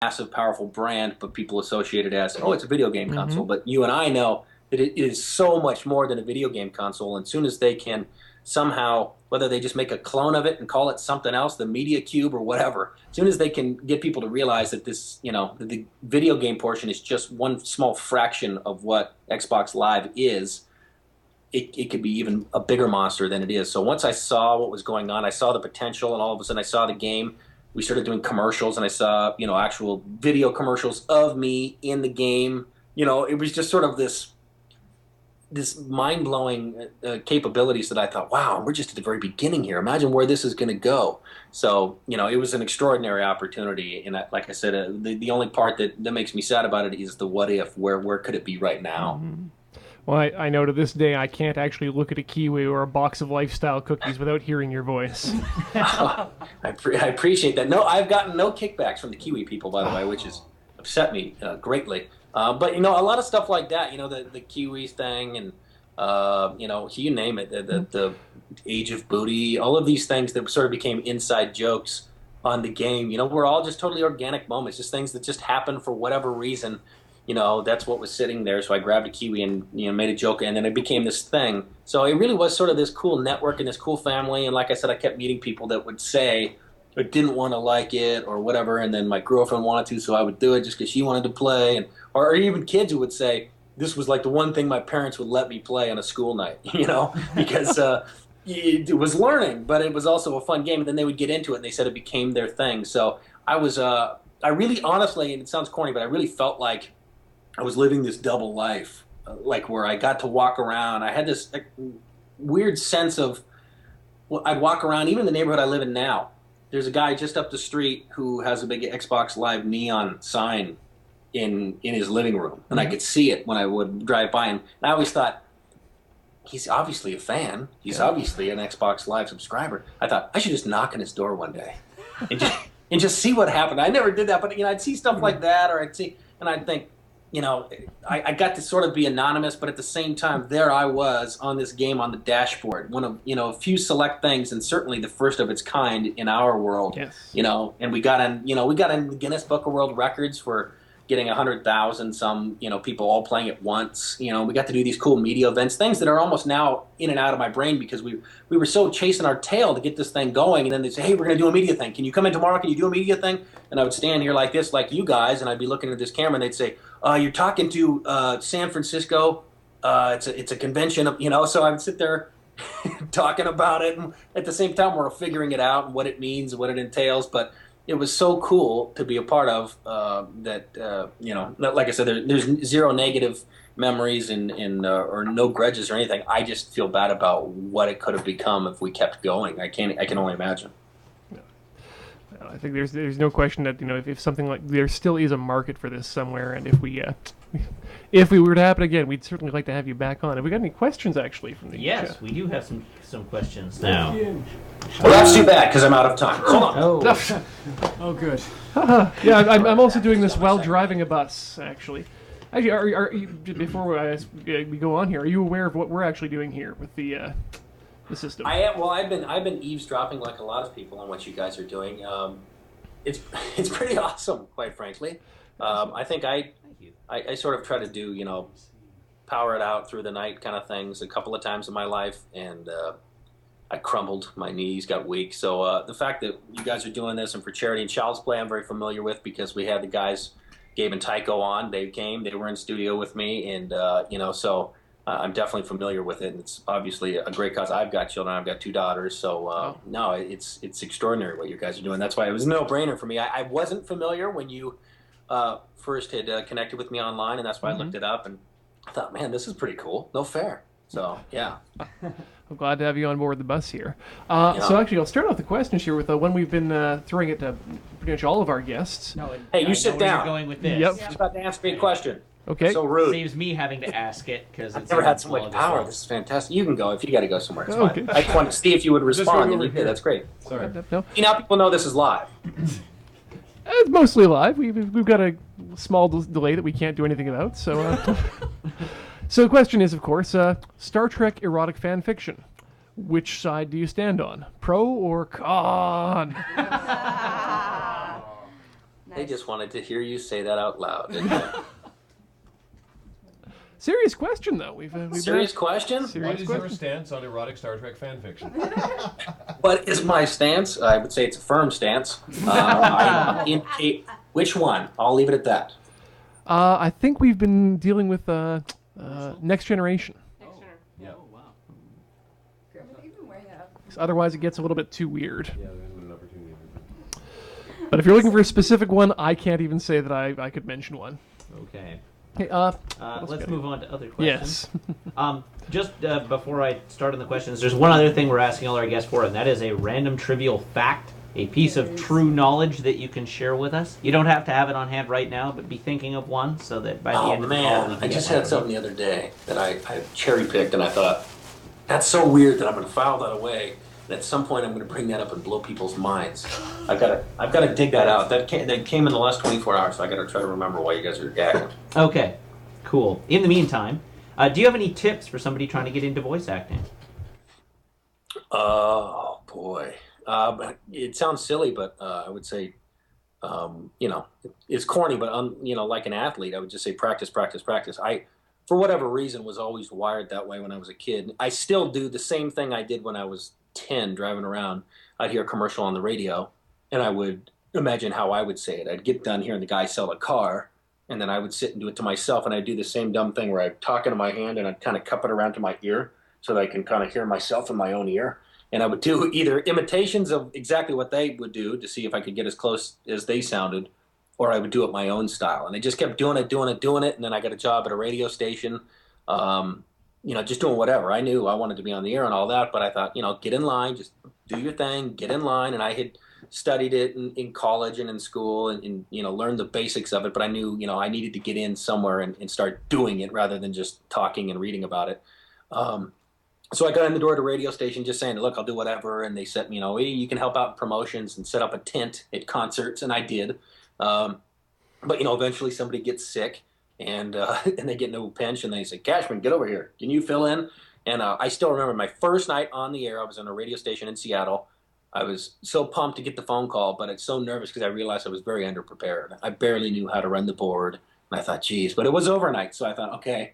massive, powerful brand, but people associate it as, oh, it's a video game console. But you and I know that it is so much more than a video game console. And as soon as they can somehow, whether they just make a clone of it and call it something else, the Media Cube or whatever, as soon as they can get people to realize that this, that the video game portion is just one small fraction of what Xbox Live is, it could be even a bigger monster than it is. So once I saw what was going on, I saw the potential, and all of a sudden I saw the game. We started doing commercials, and I saw, actual video commercials of me in the game. It was just sort of this mind-blowing capabilities that I thought, wow, we're just at the very beginning here. Imagine where this is going to go. So, it was an extraordinary opportunity. And like I said, the only part that makes me sad about it is the what if, where could it be right now? Well, I know to this day I can't actually look at a Kiwi or a box of Lifestyle cookies without hearing your voice. I appreciate that. No, I've gotten no kickbacks from the Kiwi people, by the way, which has upset me greatly. But, a lot of stuff like that, the Kiwis thing and, you name it, the Age of Booty, all of these things that sort of became inside jokes on the game, were all just totally organic moments, just things that just happened for whatever reason. That's what was sitting there. So I grabbed a Kiwi and, made a joke, and then it became this thing. So it really was sort of this cool network and this cool family. And like I said, I kept meeting people that would say I didn't want to like it or whatever. And then my girlfriend wanted to, so I would do it just because she wanted to play. Or even kids who would say this was like the one thing my parents would let me play on a school night, because it was learning, but it was also a fun game. And then they would get into it, and they said it became their thing. So I really honestly, and it sounds corny, but I really felt like I was living this double life, like where I got to walk around. I had this weird sense of, I'd walk around, even in the neighborhood I live in now. There's a guy just up the street who has a big Xbox Live neon sign in his living room, and I could see it when I would drive by him. And I always thought, he's obviously a fan. He's obviously an Xbox Live subscriber. I thought I should just knock on his door one day and just see what happened. I never did that, but I'd see stuff like that, or I'd think, I got to sort of be anonymous, but at the same time, there I was on this game on the dashboard, one of, a few select things, and certainly the first of its kind in our world. Yes. And we got in the Guinness Book of World Records for getting 100,000 people all playing at once. We got to do these cool media events, things that are almost now in and out of my brain because we were so chasing our tail to get this thing going. And then they'd say, hey, we're going to do a media thing. Can you come in tomorrow? Can you do a media thing? And I would stand here like this, like you guys, and I'd be looking at this camera, and they'd say, you're talking to San Francisco. It's a convention, so I would sit there talking about it. And at the same time, we're figuring it out and what it means, what it entails. But it was so cool to be a part of like I said, there's zero negative memories and or no grudges or anything. I just feel bad about what it could have become if we kept going. I can only imagine. I think there's no question that if something like there still is a market for this somewhere, and if we were to happen again, we'd certainly like to have you back on. Have we got any questions actually from the Yes, we do have some questions now. Well, that's too bad because I'm out of time. Hold on. Oh, good. Yeah, I'm also doing this while driving a bus. Actually, are you, before we go on here, are you aware of what we're actually doing here with the system? I am. Well, I've been eavesdropping like a lot of people on what you guys are doing. It's pretty awesome, quite frankly. I think I sort of try to do power it out through the night kind of things a couple of times in my life, and I crumbled. My knees got weak. So the fact that you guys are doing this, and for charity and Child's Play, I'm very familiar with because we had the guys, Gabe and Tycho, on. They came. They were in studio with me, and so. I'm definitely familiar with it, and it's obviously a great cause. I've got children. I've got 2 daughters, so no, it's extraordinary what you guys are doing. That's why it was a no-brainer for me. I wasn't familiar when you first had connected with me online, and that's why I looked it up, and I thought, man, this is pretty cool. No fair. So, yeah. I'm glad to have you on board the bus here. So actually, I'll start off the questions here with one we've been throwing it to pretty much all of our guests. No, hey, you sit down. You're going with this. Yep. I'm about to answer me a question. Okay. So rude. Saves me having to ask it because I've never had so much power. This is fantastic. You can go if you got to go somewhere. It's Okay. fine. I just wanted to see if you would respond, and you did. That's great. Sorry. No. Now people know this is live. It's mostly live. We've got a small delay that we can't do anything about. So, so the question is, of course, Star Trek erotic fan fiction. Which side do you stand on, pro or con? They just wanted to hear you say that out loud, didn't they? Serious question, though. We've Serious question? What Serious is your question. stance on erotic Star Trek fan fiction? What is my stance? I would say it's a firm stance. Which one? I'll leave it at that. I think we've been dealing with Next Generation. Yeah. Oh, wow. Even way up. 'Cause otherwise, it gets a little bit too weird. Yeah, there's an opportunity. But if you're looking for a specific one, I can't even say that I could mention one. Okay. Hey, Let's move on to other questions. yes. Just before I start on the questions, there's one other thing we're asking all our guests for, and that is a random trivial fact, a piece of true knowledge that you can share with us. You don't have to have it on hand right now, but be thinking of one so that by the Oh end of the call, we man, can I get just one had from something you. the other day that I cherry picked, and I thought that's so weird that I'm going to file that away. And at some point, I'm going to bring that up and blow people's minds. I've got to dig that out. That came in the last 24 hours, so I got to try to remember why you guys are gagging. Okay, cool. In the meantime, do you have any tips for somebody trying to get into voice acting? Oh boy, it sounds silly, but I would say, it's corny, but like an athlete, I would just say practice, practice, practice. For whatever reason, was always wired that way when I was a kid. I still do the same thing I did when I was 10, driving around. I'd hear a commercial on the radio, and I would imagine how I would say it. I'd get done hearing the guy sell a car, and then I would sit and do it to myself, and I'd do the same dumb thing where I'd talk into my hand, and I'd kind of cup it around to my ear so that I can kind of hear myself in my own ear. And I would do either imitations of exactly what they would do to see if I could get as close as they sounded, or I would do it my own style. And I just kept doing it. And then I got a job at a radio station, just doing whatever. I knew I wanted to be on the air and all that, but I thought, get in line, just do your thing, get in line. And I had studied it in college and in school and learned the basics of it, but I knew, I needed to get in somewhere and start doing it rather than just talking and reading about it. So I got in the door at a radio station just saying, look, I'll do whatever. And they said, hey, you can help out in promotions and set up a tent at concerts. And I did. But eventually somebody gets sick and they get no pension. They say, Cashman, get over here. Can you fill in? And I still remember my first night on the air. I was on a radio station in Seattle. I was so pumped to get the phone call, but it's so nervous because I realized I was very underprepared. I barely knew how to run the board. And I thought, geez, but it was overnight. So I thought, okay,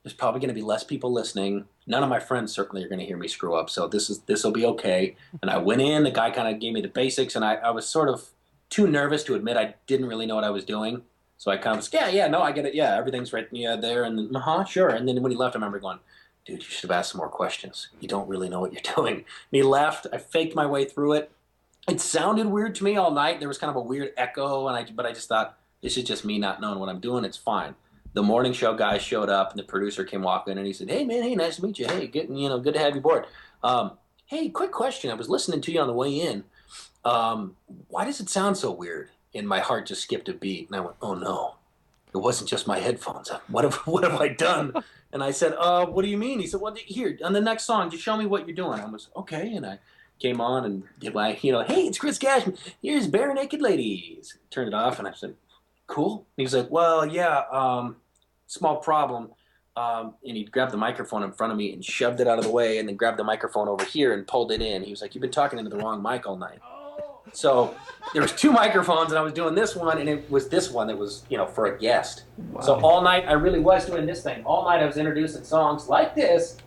there's probably going to be less people listening. None of my friends certainly are going to hear me screw up. So this will be okay. And I went in, the guy kind of gave me the basics, and I was sort of too nervous to admit I didn't really know what I was doing. So I kind of was, no, I get it. Yeah, everything's right there. And then, sure. And then when he left, I remember going, dude, you should have asked some more questions. You don't really know what you're doing. And he left. I faked my way through it. It sounded weird to me all night. There was kind of a weird echo, but I just thought, this is just me not knowing what I'm doing. It's fine. The morning show guy showed up, and the producer came walking in, and he said, hey, man, hey, nice to meet you. Hey, good to have you aboard. Hey, quick question. I was listening to you on the way in. Why does it sound so weird? And my heart just skipped a beat, and I went, oh, no. It wasn't just my headphones. What have I done? And I said, what do you mean? He said, well, here, on the next song, just show me what you're doing. I was, okay, and I came on and did my, hey, it's Chris Cashman. Here's Bare Naked Ladies. Turned it off, and I said, cool. And he was like, well, yeah, small problem. And he grabbed the microphone in front of me and shoved it out of the way and then grabbed the microphone over here and pulled it in. He was like, you've been talking into the wrong mic all night. So there was two microphones, and I was doing this one, and it was this one that was, for a guest. Wow. So all night, I really was doing this thing. All night I was introducing songs like this,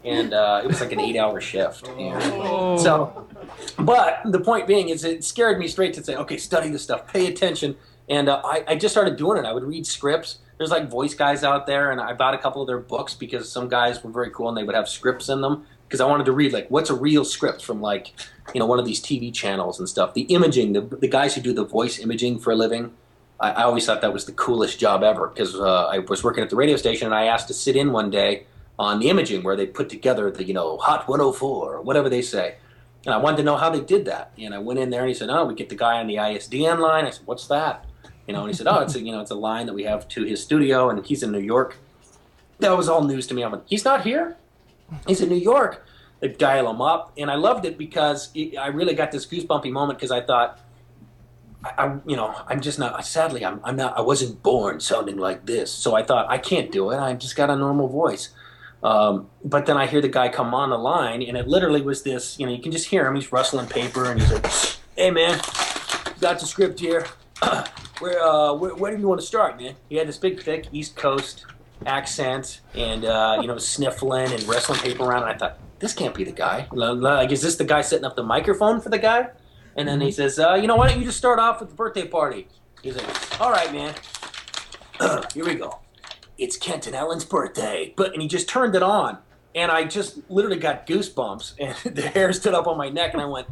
and it was like an 8-hour shift. Oh. So, but the point being is it scared me straight to say, okay, study this stuff, pay attention. And I just started doing it. I would read scripts. There's like voice guys out there, and I bought a couple of their books because some guys were very cool, and they would have scripts in them. Because I wanted to read, like, what's a real script from, like, one of these TV channels and stuff. The imaging, the guys who do the voice imaging for a living, I always thought that was the coolest job ever. Because I was working at the radio station, and I asked to sit in one day on the imaging where they put together the, Hot 104 or whatever they say. And I wanted to know how they did that. And I went in there, and he said, we get the guy on the ISDN line. I said, what's that? And he said, it's a line that we have to his studio, and he's in New York. That was all news to me. I went, he's not here? He's in New York. They dial him up, and I loved it because I really got this goosebumpy moment because I thought, I'm just not. Sadly, I'm not. I wasn't born sounding like this, so I thought I can't do it. I just got a normal voice. But then I hear the guy come on the line, and it literally was this. You can just hear him. He's rustling paper, and he's like, "Hey, man, got the script here. where do you want to start, man? He had this big, thick East Coast accent and, sniffling and wrestling paper around. And I thought, this can't be the guy. Like, is this the guy setting up the microphone for the guy? And then he says, why don't you just start off with the birthday party? He's like, all right, man. Here we go. It's Kent and Ellen's birthday. And he just turned it on. And I just literally got goosebumps. And the hair stood up on my neck. And I went,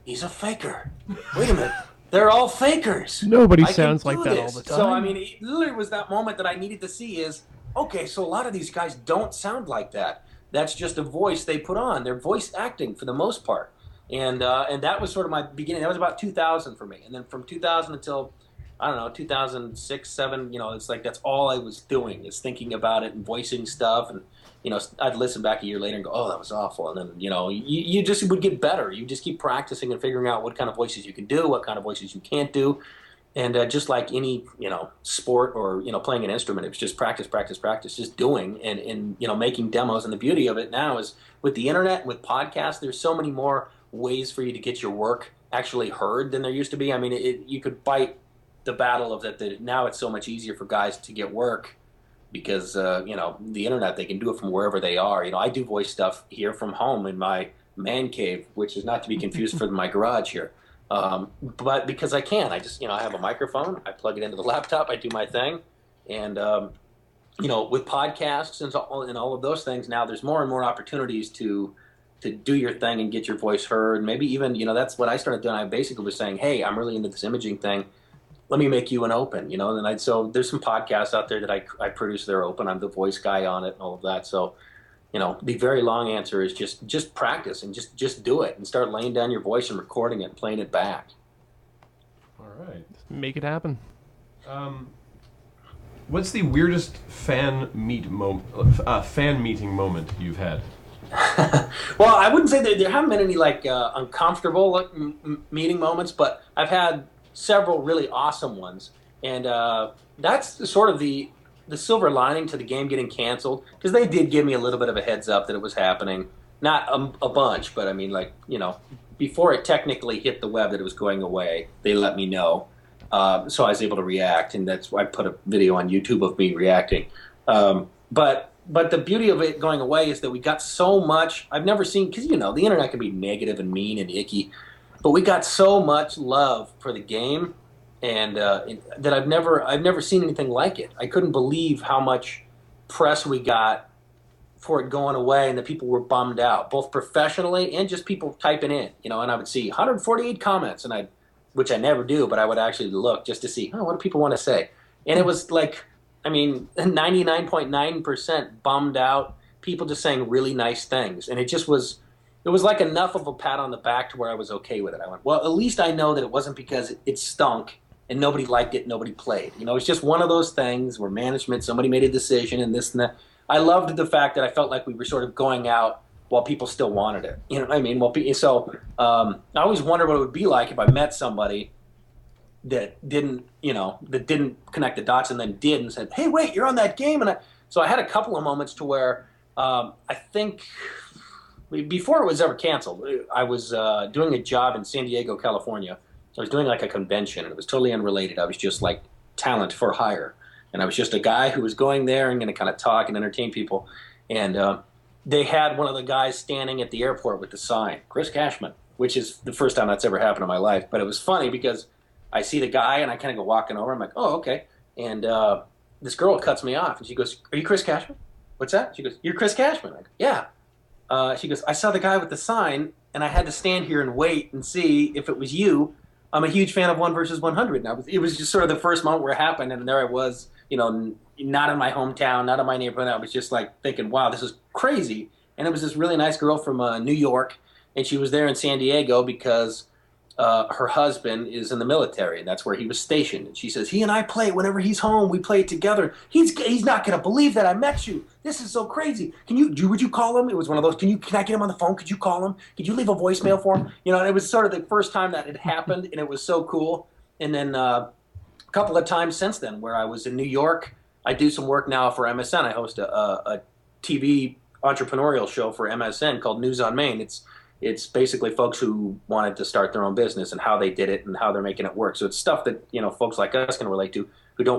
he's a faker. Wait a minute. They're all fakers. Nobody I sounds can like do that all this. the time. So, I mean, it literally was that moment that I needed to see is, okay, so a lot of these guys don't sound like that. That's just a voice they put on. They're voice acting for the most part. And that was sort of my beginning. That was about 2000 for me. And then from 2000 until, I don't know, 2006, 7, it's like that's all I was doing is thinking about it and voicing stuff. And, I'd listen back a year later and go, oh, that was awful. And then, you just would get better. You just keep practicing and figuring out what kind of voices you can do, what kind of voices you can't do. And just like any, sport or, playing an instrument, it was just practice, just doing and making demos. And the beauty of it now is with the internet, with podcasts, there's so many more ways for you to get your work actually heard than there used to be. I mean, you could fight the battle of that now it's so much easier for guys to get work because, the internet, they can do it from wherever they are. I do voice stuff here from home in my man cave, which is not to be confused for my garage here. But because I can, I just, I have a microphone, I plug it into the laptop, I do my thing. And, with podcasts and all of those things, now there's more and more opportunities to do your thing and get your voice heard. Maybe even, that's what I started doing. I basically was saying, hey, I'm really into this imaging thing. Let me make you an open, so there's some podcasts out there that I produce. They're open. I'm the voice guy on it and all of that. So, the very long answer is just practice and just do it and start laying down your voice and recording it and playing it back. All right. Make it happen. What's the weirdest fan meeting moment you've had? Well, I wouldn't say that there haven't been any uncomfortable meeting moments, but I've had several really awesome ones, and that's sort of the silver lining to the game getting canceled, because they did give me a little bit of a heads up that it was happening. Not a bunch, but I mean, before it technically hit the web that it was going away, they let me know. So I was able to react, and that's why I put a video on YouTube of me reacting. But the beauty of it going away is that we got so much. I've never seen, because the internet can be negative and mean and icky, but we got so much love for the game, and that I've never seen anything like it. I couldn't believe how much press we got for it going away, and the people were bummed out, both professionally and just people typing in. And I would see 148 comments, and which I never do, but I would actually look just to see, what do people want to say? And it was 99.9% bummed out, people just saying really nice things, and it was like enough of a pat on the back to where I was okay with it. I went, well, at least I know that it wasn't because it stunk and nobody liked it, nobody played. It's just one of those things where somebody made a decision and this and that. I loved the fact that I felt like we were sort of going out while people still wanted it. You know what I mean? I always wondered what it would be like if I met somebody that didn't connect the dots and then did and said, hey, wait, you're on that game. So I had a couple of moments to where I think before it was ever canceled, I was doing a job in San Diego, California. I was doing a convention, and it was totally unrelated. I was just talent for hire. And I was just a guy who was going there and going to kind of talk and entertain people. And they had one of the guys standing at the airport with the sign, Chris Cashman, which is the first time that's ever happened in my life. But it was funny because I see the guy, and I kind of go walking over. I'm like, oh, okay. And this girl cuts me off, and she goes, are you Chris Cashman? What's that? She goes, you're Chris Cashman. I go, yeah. She goes, I saw the guy with the sign, and I had to stand here and wait and see if it was you. I'm a huge fan of 1 versus 100. And it was just sort of the first moment where it happened, and there I was, not in my hometown, not in my neighborhood. I was just thinking, wow, this is crazy. And it was this really nice girl from New York, and she was there in San Diego because her husband is in the military, and that's where he was stationed. And she says, he and I play whenever he's home. We play it together. He's not going to believe that I met you. This is so crazy. Would you call him? It was one of those, can I get him on the phone? Could you call him? Could you leave a voicemail for him? And it was sort of the first time that it happened, and it was so cool. And then a couple of times since then where I was in New York, I do some work now for MSN. I host a TV entrepreneurial show for MSN called News on Main. It's it's basically folks who wanted to start their own business and how they did it and how they're making it work. So it's stuff that folks like us can relate to who don't want